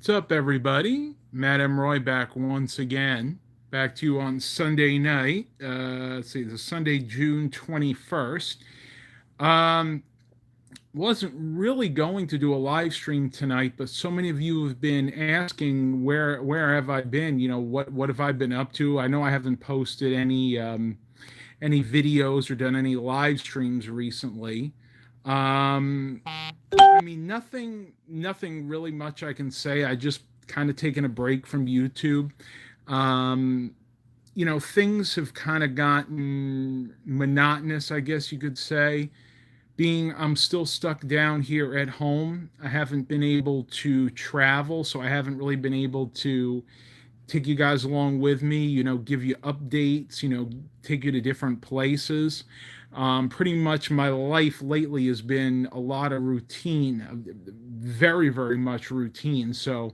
What's up, everybody? Matt M. Roy back once again. Back to you on Sunday night. Let's see, the Sunday, June 21st. Um, wasn't really going to do a live stream tonight, but so many of you have been asking where have I been? What have I been up to? I know I haven't posted any videos or done any live streams recently. Um, I mean, nothing really much I can say. I just kind of taken a break from YouTube. Um, things have kind of gotten monotonous, I guess you could say. Being I'm still stuck down here at home, I haven't been able to travel, so I haven't really been able to take you guys along with me, give you updates, take you to different places. Pretty much my life lately has been a lot of routine, very, very much routine. So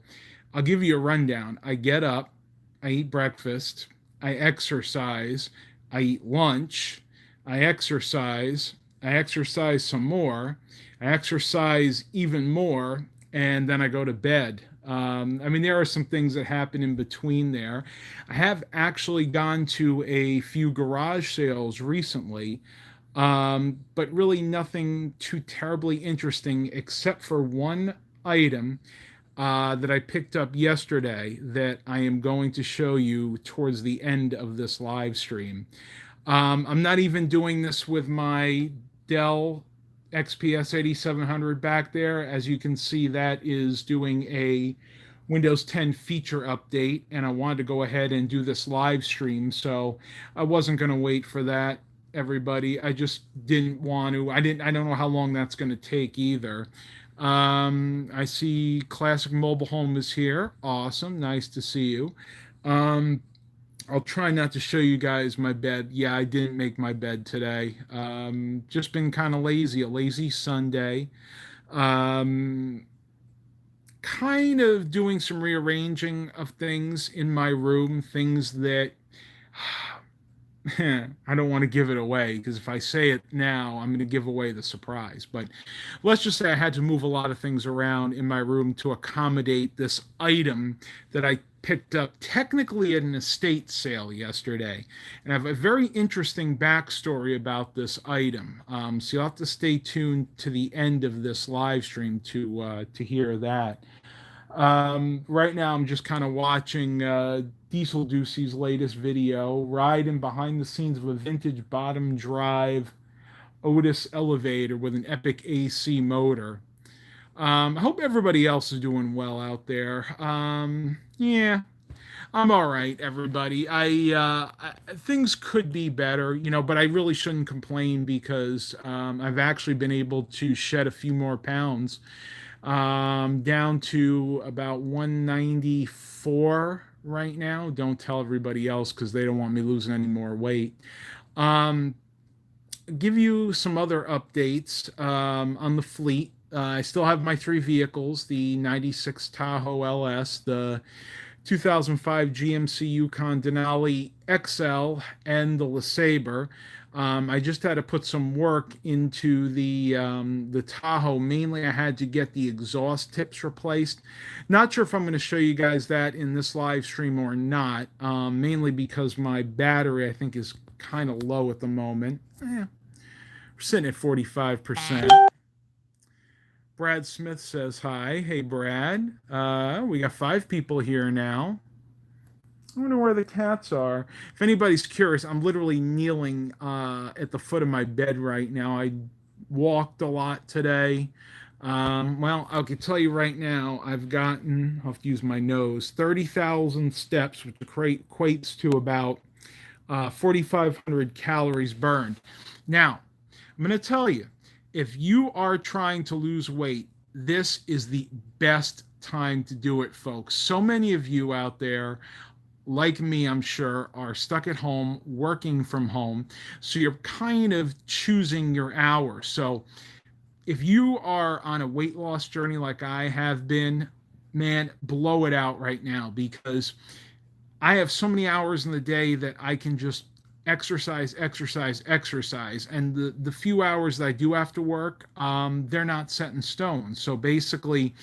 I'll give you a rundown. I get up, I eat breakfast, I exercise, I eat lunch, I exercise some more, I exercise even more, and then I go to bed. I mean, there are some things that happen in between there. I have actually gone to a few garage sales recently, but really nothing too terribly interesting except for one item that I picked up yesterday that I am going to show you towards the end of this live stream. I'm not even doing this with my Dell XPS 8700 back there. As you can see, that is doing a Windows 10 feature update, and I wanted to go ahead and do this live stream, so I wasn't going to wait for that, everybody. I just didn't want to. I don't know how long that's going to take either. I see Classic Mobile Home is here. Awesome. Nice to see you. Um, I'll try not to show you guys my bed. Yeah, I didn't make my bed today. Just been kind of lazy, a lazy Sunday. Um, Kind of doing some rearranging of things in my room, things that I don't want to give it away because if I say it now, I'm going to give away the surprise. But let's just say I had to move a lot of things around in my room to accommodate this item that I picked up technically at an estate sale yesterday. And I have a very interesting backstory about this item. So you'll have to stay tuned to the end of this live stream to hear that. Right now, I'm just kind of watching Diesel Doocy's latest video, riding behind the scenes of a vintage bottom drive Otis elevator with an epic AC motor. I hope everybody else is doing well out there. Yeah, I'm all right, everybody. Things could be better, but I really shouldn't complain because I've actually been able to shed a few more pounds, down to about 194 right now. Don't tell everybody else because they don't want me losing any more weight. Um, give you some other updates on the fleet. I still have my three vehicles: the '96 Tahoe LS, the 2005 GMC Yukon Denali XL, and the LeSabre. I just had to put some work into the Tahoe. Mainly, I had to get the exhaust tips replaced. Not sure if I'm going to show you guys that in this live stream or not. Mainly because my battery, I think, is kind of low at the moment. We're sitting at 45%. Brad Smith says hi. Hey, Brad. We got 5 people here now. I wonder where the cats are. If anybody's curious, I'm literally kneeling at the foot of my bed right now. I walked a lot today. Well, I can tell you right now, I'll have to use my nose, 30,000 steps, which equates to about 4,500 calories burned. Now, I'm going to tell you, if you are trying to lose weight, this is the best time to do it, folks. So many of you out there, like me, I'm sure, are stuck at home, working from home. So you're kind of choosing your hours. So if you are on a weight loss journey like I have been, man, blow it out right now because I have so many hours in the day that I can just exercise, exercise, exercise. And the few hours that I do have to work, they're not set in stone. So basically,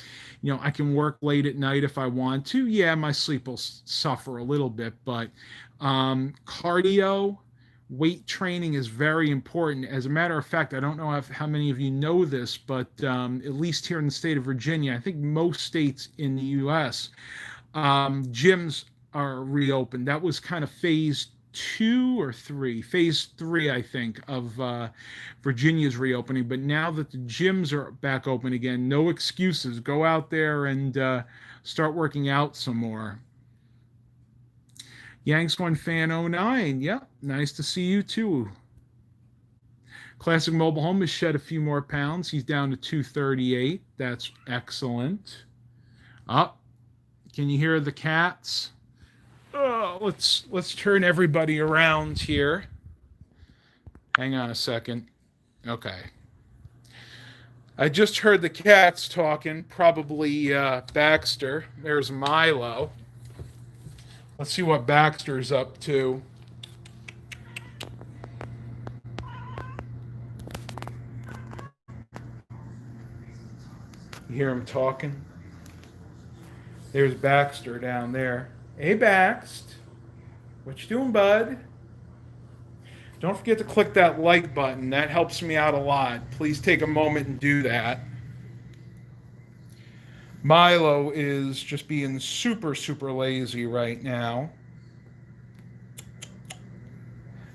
I can work late at night if I want to. Yeah, my sleep will suffer a little bit, but cardio, weight training is very important. As a matter of fact, I don't know how many of you know this, but at least here in the state of Virginia, I think most states in the U.S., gyms are reopened. That was kind of phase three, I think, of Virginia's reopening. But now that the gyms are back open again, no excuses. Go out there and start working out some more. Yanks One Fan '09. Yep, nice to see you too. Classic Mobile Home has shed a few more pounds. He's down to 238. That's excellent. Up. Can you hear the cats? Oh, let's turn everybody around here. Hang on a second. Okay. I just heard the cats talking, probably Baxter. There's Milo. Let's see what Baxter's up to. You hear him talking? There's Baxter down there. Hey, Baxt. What you doing, bud? Don't forget to click that like button. That helps me out a lot. Please take a moment and do that. Milo is just being super, super lazy right now.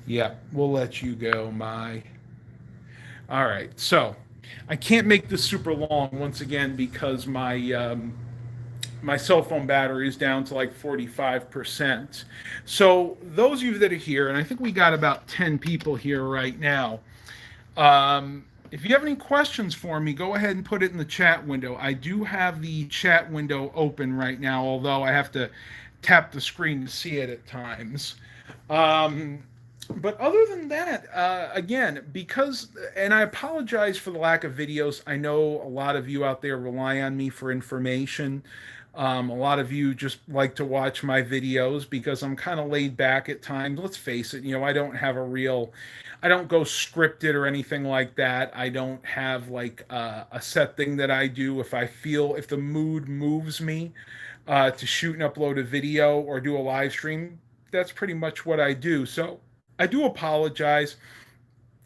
Yeah, we'll let you go, Mai. All right, so I can't make this super long once again because my cell phone battery is down to like 45%. So those of you that are here, and I think we got about 10 people here right now. If you have any questions for me, go ahead and put it in the chat window. I do have the chat window open right now, although I have to tap the screen to see it at times. But other than that, again, and I apologize for the lack of videos. I know a lot of you out there rely on me for information. A lot of you just like to watch my videos because I'm kind of laid back at times. Let's face it, I don't go scripted or anything like that. I don't have like a set thing that I do. If the mood moves me to shoot and upload a video or do a live stream, that's pretty much what I do. So I do apologize.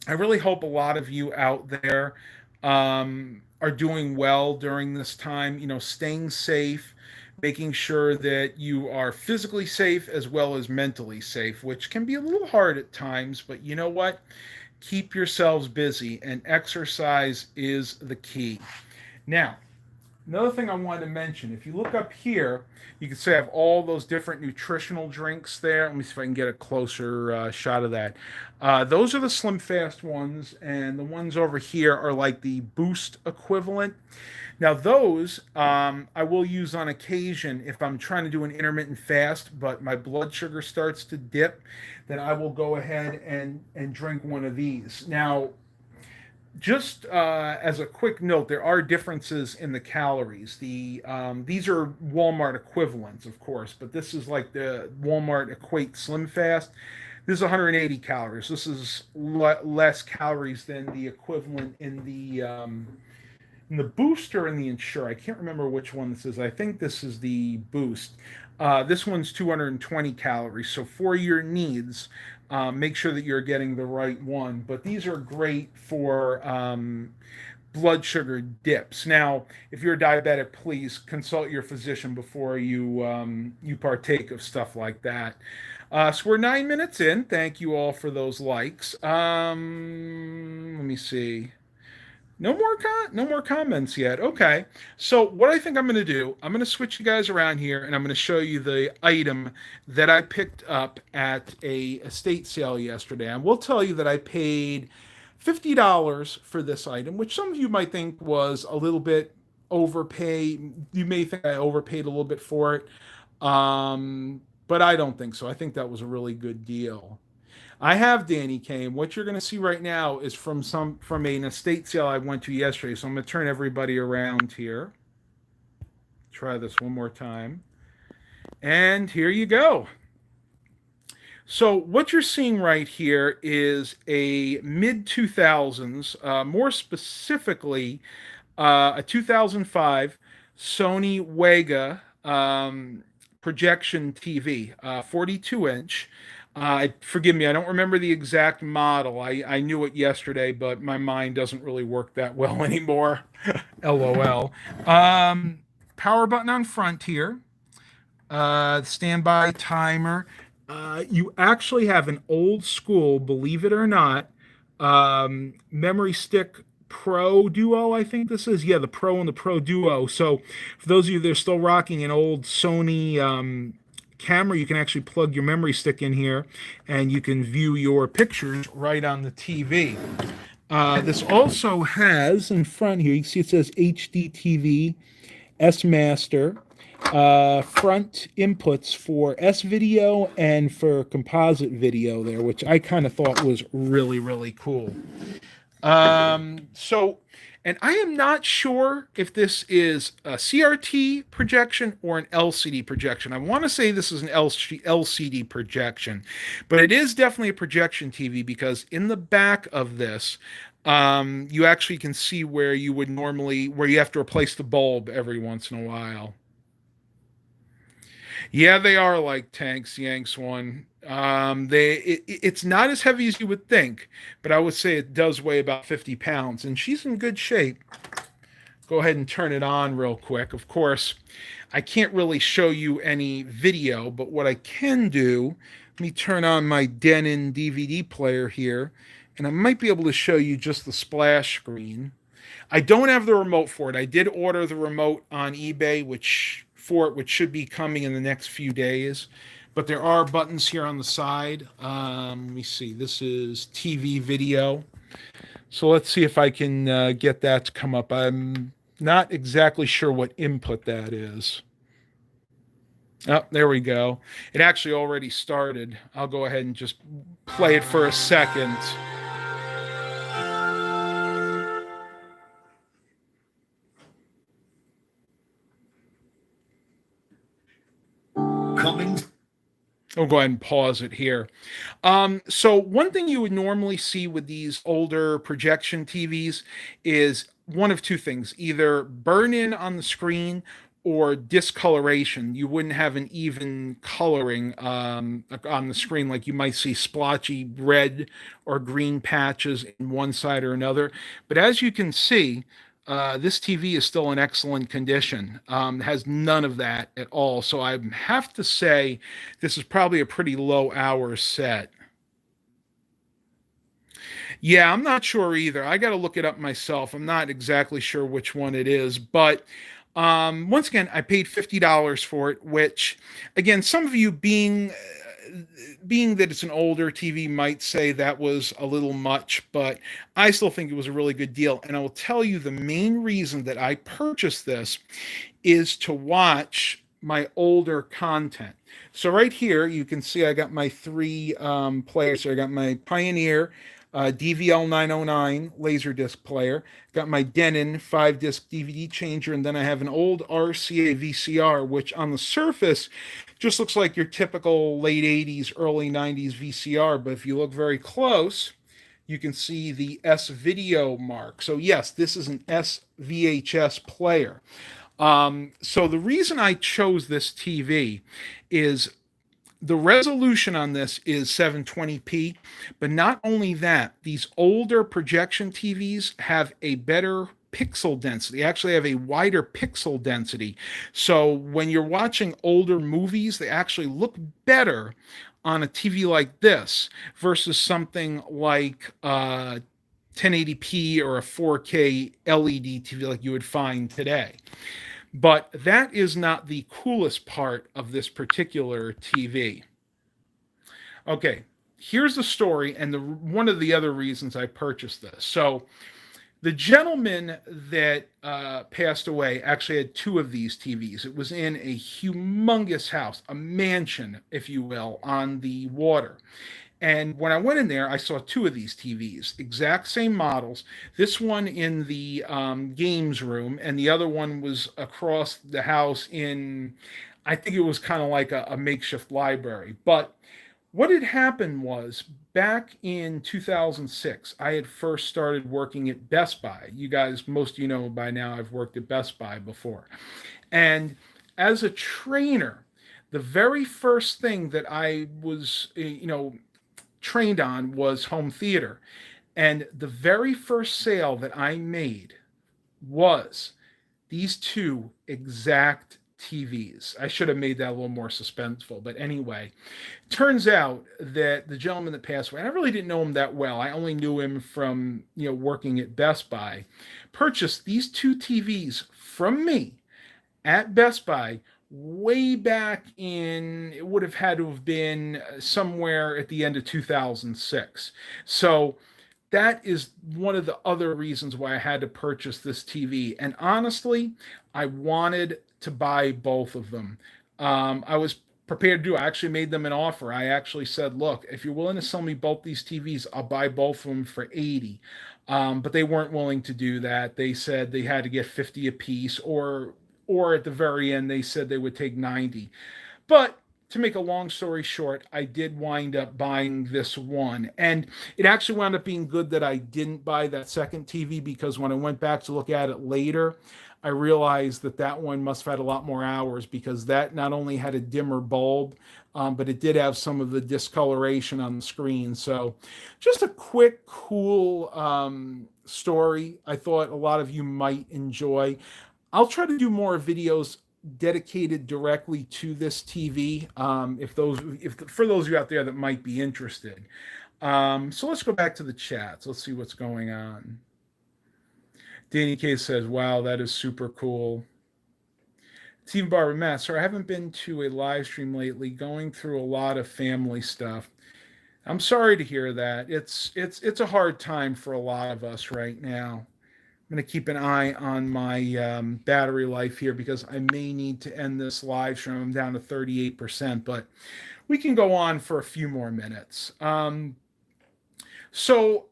I really hope a lot of you out there are doing well during this time, staying safe, making sure that you are physically safe as well as mentally safe, which can be a little hard at times, but you know what? Keep yourselves busy, and exercise is the key. Now, another thing I wanted to mention, if you look up here, you can see I have all those different nutritional drinks there. Let me see if I can get a closer shot of that. Those are the Slim Fast ones, and the ones over here are like the Boost equivalent. Now, those I will use on occasion if I'm trying to do an intermittent fast, but my blood sugar starts to dip, then I will go ahead and drink one of these. Now, just as a quick note, there are differences in the calories. These are Walmart equivalents, of course, but this is like the Walmart Equate Slim Fast. This is 180 calories. This is less calories than the equivalent in the Booster and the Ensure. I can't remember which one this is. I think this is the Boost. This one's 220 calories. So for your needs, make sure that you're getting the right one. But these are great for blood sugar dips. Now, if you're a diabetic, please consult your physician before you partake of stuff like that. So we're 9 minutes in. Thank you all for those likes. Let me see. No more comments yet. Okay. So what I think I'm going to do, I'm going to switch you guys around here, and I'm going to show you the item that I picked up at a estate sale yesterday. I will tell you that I paid $50 for this item, which some of you might think was a little bit overpay. You may think I overpaid a little bit for it, but I don't think so. I think that was a really good deal. I have Danny Kane. What you're going to see right now is from an estate sale I went to yesterday. So I'm going to turn everybody around here. Try this one more time. And here you go. So what you're seeing right here is a mid 2000s, more specifically a 2005 Sony Wega projection TV, 42 inch. Forgive me, I don't remember the exact model. I knew it yesterday, but my mind doesn't really work that well anymore. LOL. Um, Power button on front here, standby timer. You actually have an old school, believe it or not, memory stick Pro Duo, I think this is. Yeah, the Pro and the Pro Duo. So, for those of you that are still rocking an old Sony camera, you can actually plug your memory stick in here and you can view your pictures right on the TV. This also has in front here, you can see it says HD TV, S Master, front inputs for S video and for composite video there, which I kind of thought was really, really cool. So, and I am not sure if this is a CRT projection or an LCD projection. I want to say this is an LCD projection, but it is definitely a projection TV because in the back of this, you actually can see where you would normally, where you have to replace the bulb every once in a while. Yeah, they are like tanks, Yanks one. It's not as heavy as you would think, but I would say it does weigh about 50 pounds, and she's in good shape. Go ahead and turn it on real quick. Of course, I can't really show you any video, but what I can do, let me turn on my Denon DVD player here, and I might be able to show you just the splash screen. I don't have the remote for it. I did order the remote on eBay, which should be coming in the next few days. But there are buttons here on the side. Let me see. This is TV video. So let's see if I can get that to come up. I'm not exactly sure what input that is. Oh, there we go. It actually already started. I'll go ahead and just play it for a second. Coming. I'll go ahead and pause it here. So one thing you would normally see with these older projection TVs is one of two things: either burn in on the screen or discoloration. You wouldn't have an even coloring on the screen, like you might see splotchy red or green patches in one side or another. But as you can see, this TV is still in excellent condition. Has none of that at all. So I have to say this is probably a pretty low hour set. Yeah, I'm not sure either. I got to look it up myself. I'm not exactly sure which one it is, but once again, I paid $50 for it, which, again, some of you being that it's an older TV might say that was a little much, but I still think it was a really good deal. And I will tell you the main reason that I purchased this is to watch my older content. So right here, you can see I got my three players. So I got my Pioneer DVL 909 Laserdisc player, got my Denon 5 disc DVD changer, and then I have an old RCA VCR, which on the surface just looks like your typical late 80s, early 90s VCR. But if you look very close, you can see the S video mark. So, yes, this is an SVHS player. So the reason I chose this TV is the resolution on this is 720p, but not only that, these older projection TVs have a better pixel density. They actually have a wider pixel density. So when you're watching older movies, they actually look better on a TV like this versus something like 1080p or a 4K LED TV like you would find today. But that is not the coolest part of this particular TV. Okay, here's the story and one of the other reasons I purchased this. So the gentleman that passed away actually had two of these TVs. It was in a humongous house, a mansion, if you will, on the water. And when I went in there, I saw two of these TVs, exact same models. This one in the games room, and the other one was across the house in, I think it was kind of like a makeshift library. But What had happened was back in 2006, I had first started working at Best Buy. You guys, most of you know by now, I've worked at Best Buy before. And as a trainer, the very first thing that I was, trained on was home theater. And the very first sale that I made was these two exact TVs. I should have made that a little more suspenseful, but anyway, turns out that the gentleman that passed away, I really didn't know him that well. I only knew him from working at Best Buy. Purchased these two TVs from me at Best Buy way back in, it would have had to have been somewhere at the end of 2006. So that is one of the other reasons why I had to purchase this TV. And honestly, I wanted to buy both of them. I was prepared to do. I actually made them an offer. I actually said, "Look, if you're willing to sell me both these TVs, I'll buy both of them for 80." But they weren't willing to do that. They said they had to get 50 a piece, or at the very end, they said they would take 90. But to make a long story short, I did wind up buying this one. And it actually wound up being good that I didn't buy that second TV, because when I went back to look at it later, I realized that that one must have had a lot more hours, because that not only had a dimmer bulb, but it did have some of the discoloration on the screen. So just a quick, cool story I thought a lot of you might enjoy. I'll try to do more videos dedicated directly to this TV. If for those of you out there that might be interested. So let's go back to the chats. Let's see what's going on. Danny K says, "Wow, that is super cool." Team Barbara Matt, sir, I haven't been to a live stream lately. Going through a lot of family stuff. I'm sorry to hear that. It's a hard time for a lot of us right now. I'm going to keep an eye on my battery life here, because I may need to end this live stream. I'm down to 38%, but we can go on for a few more minutes. So,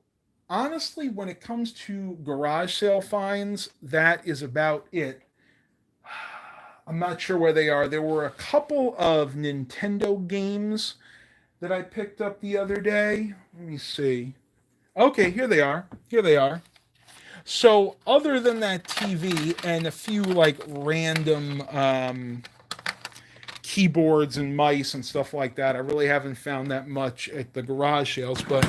honestly, when it comes to garage sale finds, that is about it. I'm not sure where they are. There were a couple of Nintendo games that I picked up the other day. Let me see. Okay, here they are. Here they are. So, other than that TV and a few like random keyboards and mice and stuff like that, I really haven't found that much at the garage sales. But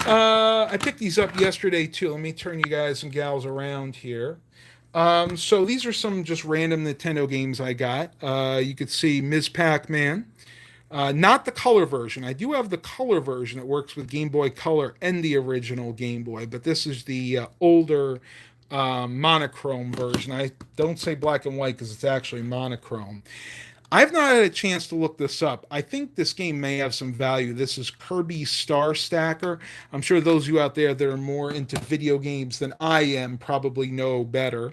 I picked these up yesterday too. Let me turn you guys and gals around here. So these are some just random Nintendo games I got. You could see Ms. Pac-Man. Not the color version. I do have the color version that works with Game Boy Color and the original Game Boy, but this is the older monochrome version. I don't say black and white because it's actually monochrome. I've not had a chance to look this up. I think this game may have some value. This is Kirby Star Stacker. I'm sure those of you out there that are more into video games than I am probably know better.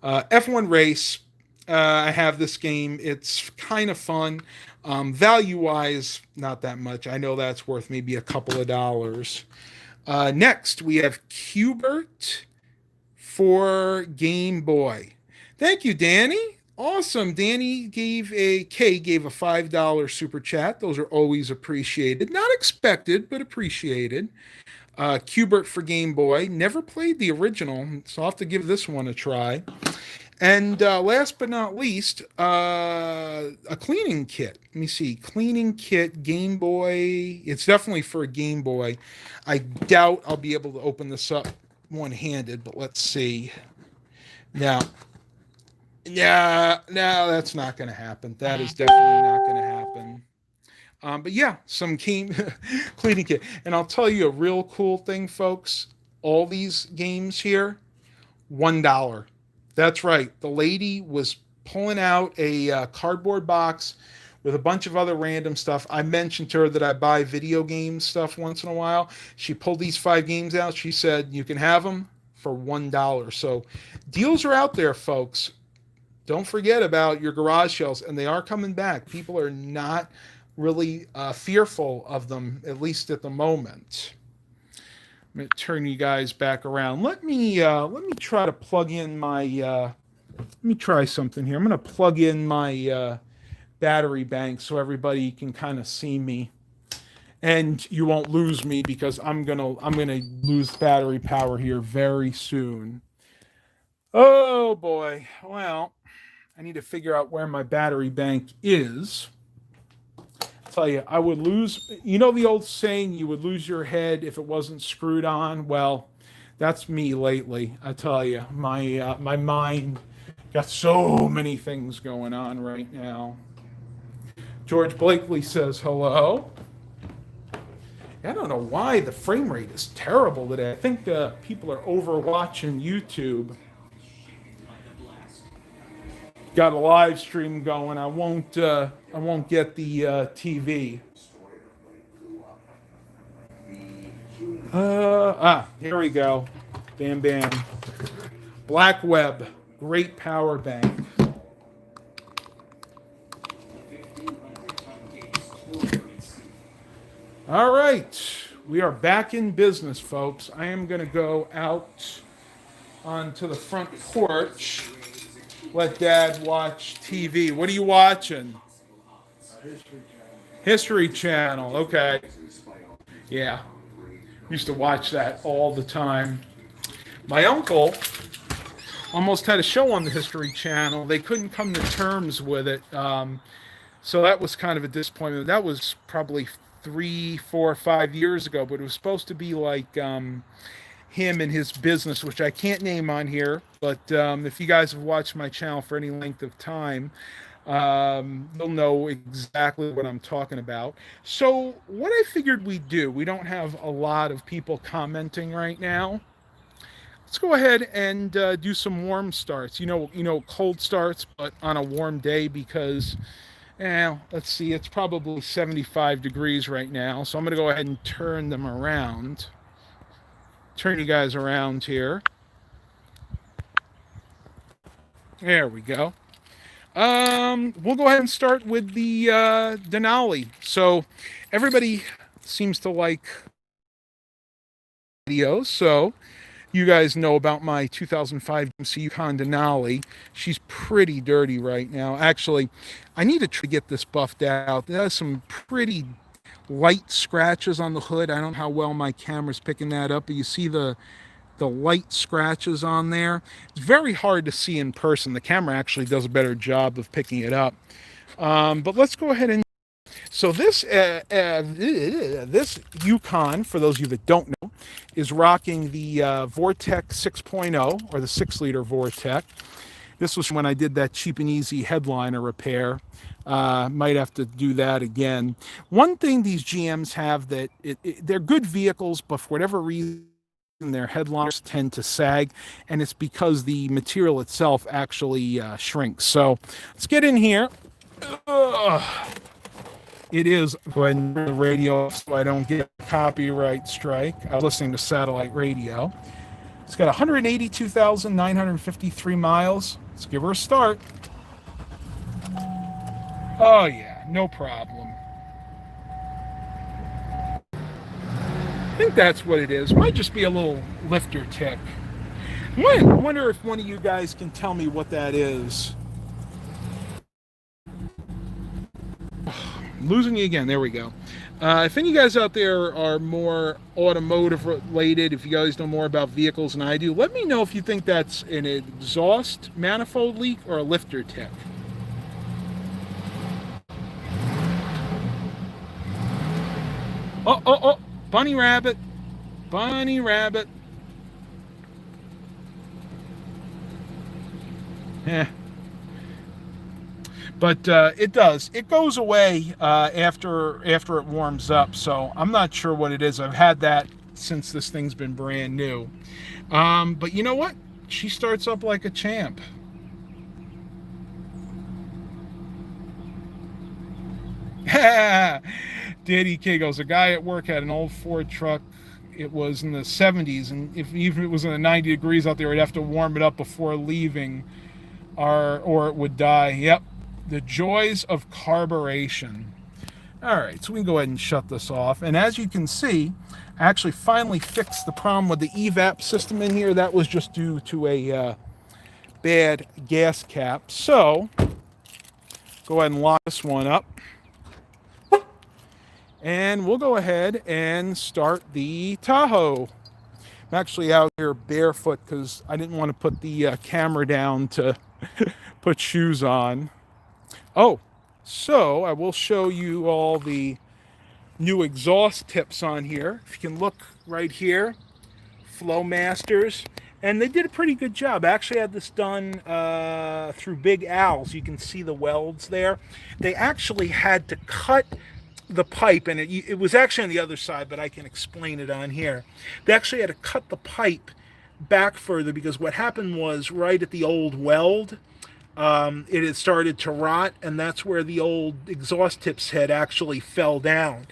F1 Race. I have this game. It's kind of fun. Value wise, not that much. I know that's worth maybe a couple of dollars. Next, we have Qbert for Game Boy. Thank you, Danny. Awesome. Danny gave a $5 super chat. Those are always appreciated. Not expected, but appreciated. Qbert for Game Boy. Never played the original, so I'll have to give this one a try. And last but not least, a cleaning kit. Let me see. Cleaning kit, Game Boy. It's definitely for a Game Boy. I doubt I'll be able to open this up one-handed, but let's see. Now, yeah, no, that's not going to happen. That is definitely not going to happen. But yeah, some game cleaning kit. And I'll tell you a real cool thing, folks. All these games here, $1. That's right. The lady was pulling out a cardboard box with a bunch of other random stuff. I mentioned to her that I buy video game stuff once in a while. She pulled these 5 games out. She said, you can have them for $1. So deals are out there, folks. Don't forget about your garage sales, and they are coming back. People are not really fearful of them, at least at the moment. I'm going to turn you guys back around. Let me try to plug in my. Let me try something here. I'm going to plug in my battery bank so everybody can kind of see me. and you won't lose me because I'm gonna lose battery power here very soon. Oh boy. Well, I need to figure out where my battery bank is. I'll tell you, I would lose. You know the old saying, you would lose your head if it wasn't screwed on. Well, that's me lately. I tell you, my mind got so many things going on right now. George Blakely says hello. I don't know why the frame rate is terrible today. I think people are overwatching YouTube. Got a live stream going. I won't get the TV. Here we go. Bam bam. Black Web, great power bank. All right, we are back in business, folks. I am going to go out onto the front porch. Let Dad watch TV. What are you watching? History Channel. Okay. Yeah. Used to watch that all the time. My uncle almost had a show on the History Channel. They couldn't come to terms with it. So that was kind of a disappointment. That was probably 3, 4, 5 years ago, but it was supposed to be like him and his business, which I can't name on here. But if you guys have watched my channel for any length of time, you'll know exactly what I'm talking about. So what I figured we'd do, we don't have a lot of people commenting right now. Let's go ahead and do some warm starts. Cold starts, but on a warm day because, let's see, it's probably 75 degrees right now. So I'm going to go ahead and turn them around. Turn you guys around here. There we go. We'll go ahead and start with the Denali. So everybody seems to like videos. So you guys know about my 2005 GMC Yukon Denali. She's pretty dirty right now. Actually, I need to try to get this buffed out. There's some pretty light scratches on the hood. I don't know how well my camera's picking that up, but you see the light scratches on there. It's very hard to see in person. The camera actually does a better job of picking it up. But let's go ahead and... So this Yukon, for those of you that don't know, is rocking the Vortec 6.0, or the 6-liter Vortec. This was when I did that cheap and easy headliner repair. Might have to do that again. One thing these GMs have that they're good vehicles, but for whatever reason, their headliners tend to sag, and it's because the material itself actually shrinks. So let's get in here. It is, go ahead and turn the radio so I don't get a copyright strike. I'm listening to satellite radio. It's got 182,953 miles. Let's give her a start. Oh yeah, no problem. I think that's what it is. Might just be a little lifter tick. I wonder if one of you guys can tell me what that is. I'm losing you again. There we go. If any of you guys out there are more automotive related, if you guys know more about vehicles than I do, let me know if you think that's an exhaust manifold leak or a lifter tick. Oh. Bunny rabbit. Bunny rabbit. But it does. It goes away after it warms up. So I'm not sure what it is. I've had that since this thing's been brand new. But you know what? She starts up like a champ. Daddy K goes, a guy at work had an old Ford truck. It was in the 70s, and even if it was in the 90 degrees out there, he'd have to warm it up before leaving, or it would die. Yep, the joys of carburation. All right, so we can go ahead and shut this off. And as you can see, I actually finally fixed the problem with the evap system in here. That was just due to a bad gas cap. So go ahead and lock this one up. And we'll go ahead and start the Tahoe. I'm actually out here barefoot because I didn't want to put the camera down to put shoes on. Oh, so I will show you all the new exhaust tips on here. If you can look right here, Flowmasters, and they did a pretty good job. I actually had this done through Big Al's. You can see the welds there. They actually had to cut the pipe, and it was actually on the other side, but I can explain it on here. They actually had to cut the pipe back further because what happened was right at the old weld, it had started to rot, and that's where the old exhaust tips head actually fell down.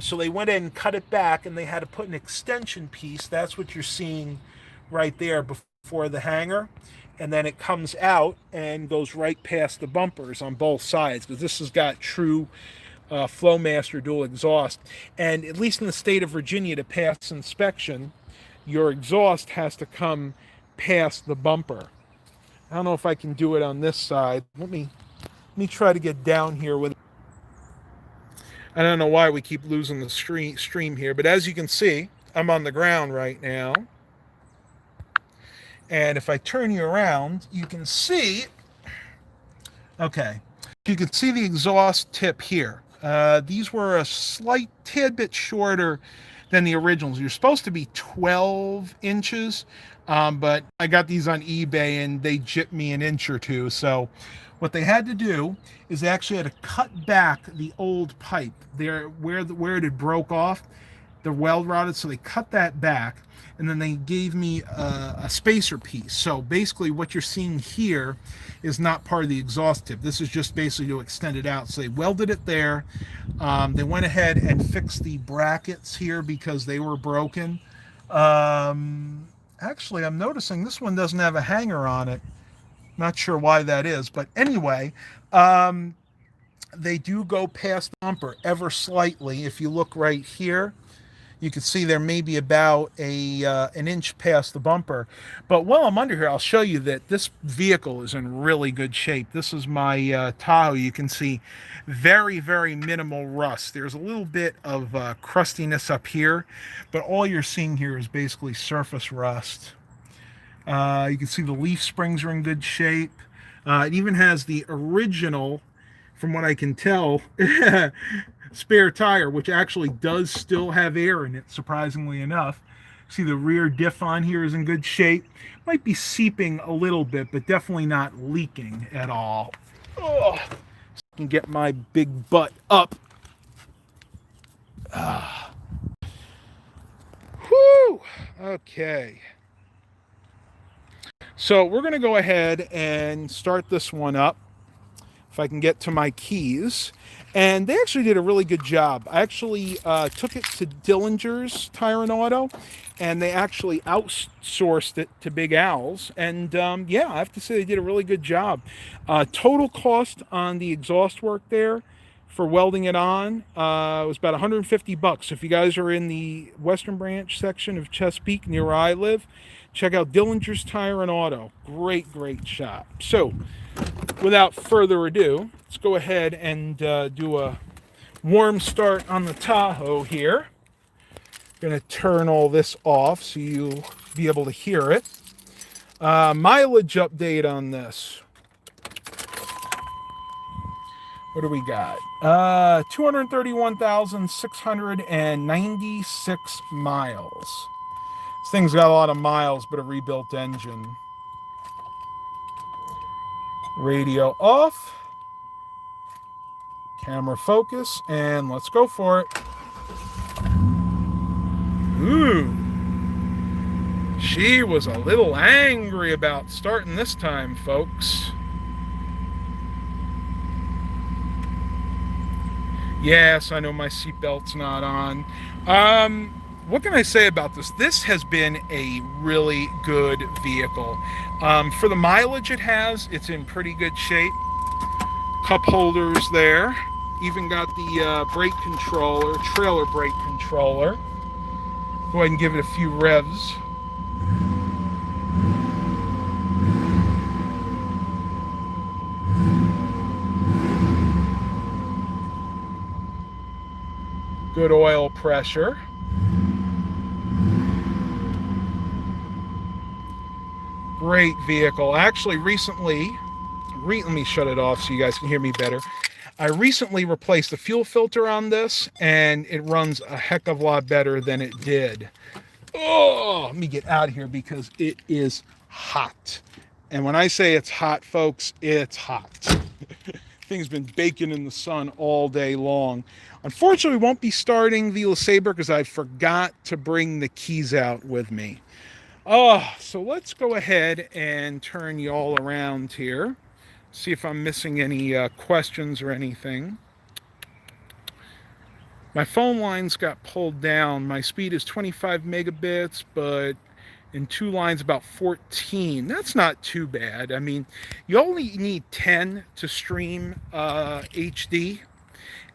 So they went in and cut it back, and they had to put an extension piece. That's what you're seeing right there before the hanger. And then it comes out and goes right past the bumpers on both sides, because this has got true Flowmaster dual exhaust. And at least in the state of Virginia, to pass inspection, your exhaust has to come past the bumper. I don't know if I can do it on this side. Let me try to get down here with. I don't know why we keep losing the stream here, but as you can see, I'm on the ground right now. And if I turn you around, you can see, okay, you can see the exhaust tip here. These were a slight tad bit shorter than the originals. You're supposed to be 12 inches, but I got these on eBay and they gypped me an inch or two. So what they had to do is they actually had to cut back the old pipe there where it had broke off. The weld rotted, so they cut that back, and then they gave me a spacer piece. So basically what you're seeing here is not part of the exhaust tip. This is just basically to extend it out. So they welded it there. They went ahead and fixed the brackets here because they were broken. Actually, I'm noticing this one doesn't have a hanger on it. Not sure why that is, but anyway, they do go past the bumper ever slightly. If you look right here, you can see there may be about an inch past the bumper. But while I'm under here, I'll show you that this vehicle is in really good shape. This is my Tahoe. You can see very, very minimal rust. There's a little bit of crustiness up here, but all you're seeing here is basically surface rust. You can see the leaf springs are in good shape. It even has the original, from what I can tell, spare tire, which actually does still have air in it, surprisingly enough. See, the rear diff on here is in good shape. Might be seeping a little bit, but definitely not leaking at all. Oh, so I can get my big butt up. Whew. Okay. So we're going to go ahead and start this one up. If I can get to my keys. And they actually did a really good job. I actually took it to Dillinger's Tire and Auto, and they actually outsourced it to Big Al's. And yeah, I have to say they did a really good job. Total cost on the exhaust work there for welding it on was about $150. If you guys are in the Western Branch section of Chesapeake, near where I live, check out Dillinger's Tire and Auto. Great, great shop. So, without further ado, let's go ahead and do a warm start on the Tahoe here. Going to turn all this off so you'll be able to hear it. Mileage update on this. What do we got? 231,696 miles. This thing's got a lot of miles, but a rebuilt engine. Radio off. Camera focus, and let's go for it. Ooh. She was a little angry about starting this time, folks. Yes, I know my seatbelt's not on. What can I say about this? This has been a really good vehicle. For the mileage it has, it's in pretty good shape. Cup holders there. Even got the brake controller, trailer brake controller. Go ahead and give it a few revs. Good oil pressure. Great vehicle. Actually, recently, let me shut it off so you guys can hear me better. I recently replaced the fuel filter on this, and it runs a heck of a lot better than it did. Oh, let me get out of here because it is hot. And when I say it's hot, folks, it's hot. Thing's been baking in the sun all day long. Unfortunately, we won't be starting the LeSabre because I forgot to bring the keys out with me. So let's go ahead and turn you all around here. See if I'm missing any questions or anything. My phone lines got pulled down. My speed is 25 megabits, but in 2 lines about 14. That's not too bad. I mean, you only need 10 to stream HD.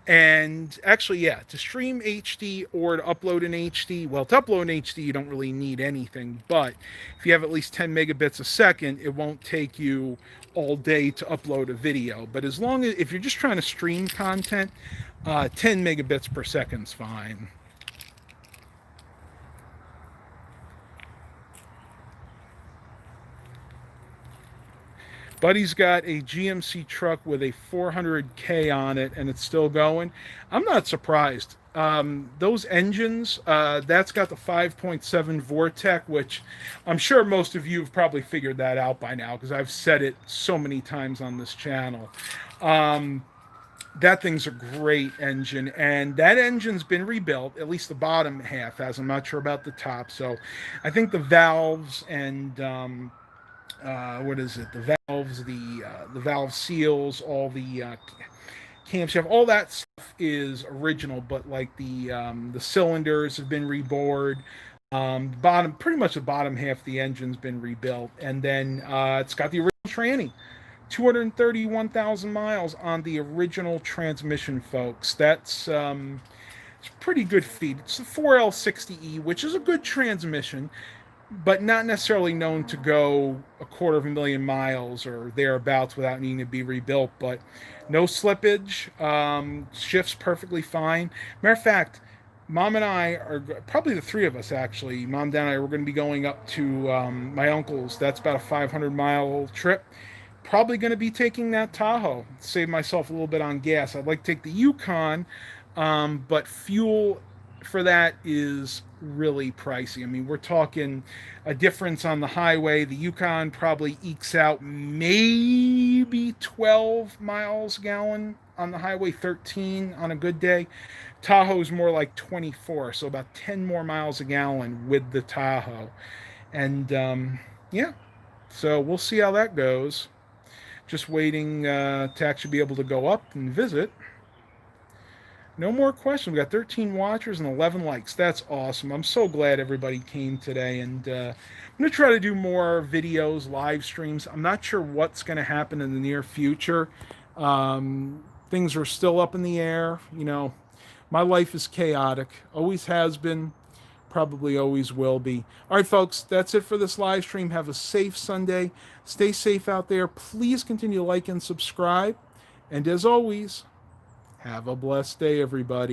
And actually, yeah, to stream HD or to upload in HD, well, to upload in HD, you don't really need anything. But if you have at least 10 megabits a second, it won't take you all day to upload a video. But as long as, if you're just trying to stream content, 10 megabits per second is fine. Buddy's got a GMC truck with a 400K on it, and it's still going. I'm not surprised. Those engines, that's got the 5.7 Vortec, which I'm sure most of you have probably figured that out by now because I've said it so many times on this channel. That thing's a great engine, and that engine's been rebuilt, at least the bottom half has. I'm not sure about the top. So I think the valves and what is it? The valves, the valve seals, all the camshaft, all that stuff is original, but like the cylinders have been rebored. Bottom, pretty much the bottom half of the engine's been rebuilt, and then it's got the original tranny. 231,000 miles on the original transmission, folks. That's it's pretty good feed. It's the 4L60E, which is a good transmission, but not necessarily known to go 250,000 miles or thereabouts without needing to be rebuilt. But no slippage, shifts perfectly fine. Matter of fact, Mom and I are probably the three of us actually. Mom, Dad, and I were going to be going up to my uncle's. That's about a 500-mile trip. Probably going to be taking that Tahoe. Save myself a little bit on gas. I'd like to take the Yukon, but fuel for that is really pricey. I mean, we're talking a difference on the highway. The Yukon probably ekes out maybe 12 miles a gallon on the highway, 13 on a good day. Tahoe's more like 24, so about 10 more miles a gallon with the Tahoe. And yeah, so we'll see how that goes. Just waiting to actually be able to go up and visit. No more questions. We got 13 watchers and 11 likes. That's awesome. I'm so glad everybody came today. And I'm going to try to do more videos, live streams. I'm not sure what's going to happen in the near future. Things are still up in the air. You know, my life is chaotic. Always has been. Probably always will be. All right, folks, that's it for this live stream. Have a safe Sunday. Stay safe out there. Please continue to like and subscribe. And as always, have a blessed day, everybody.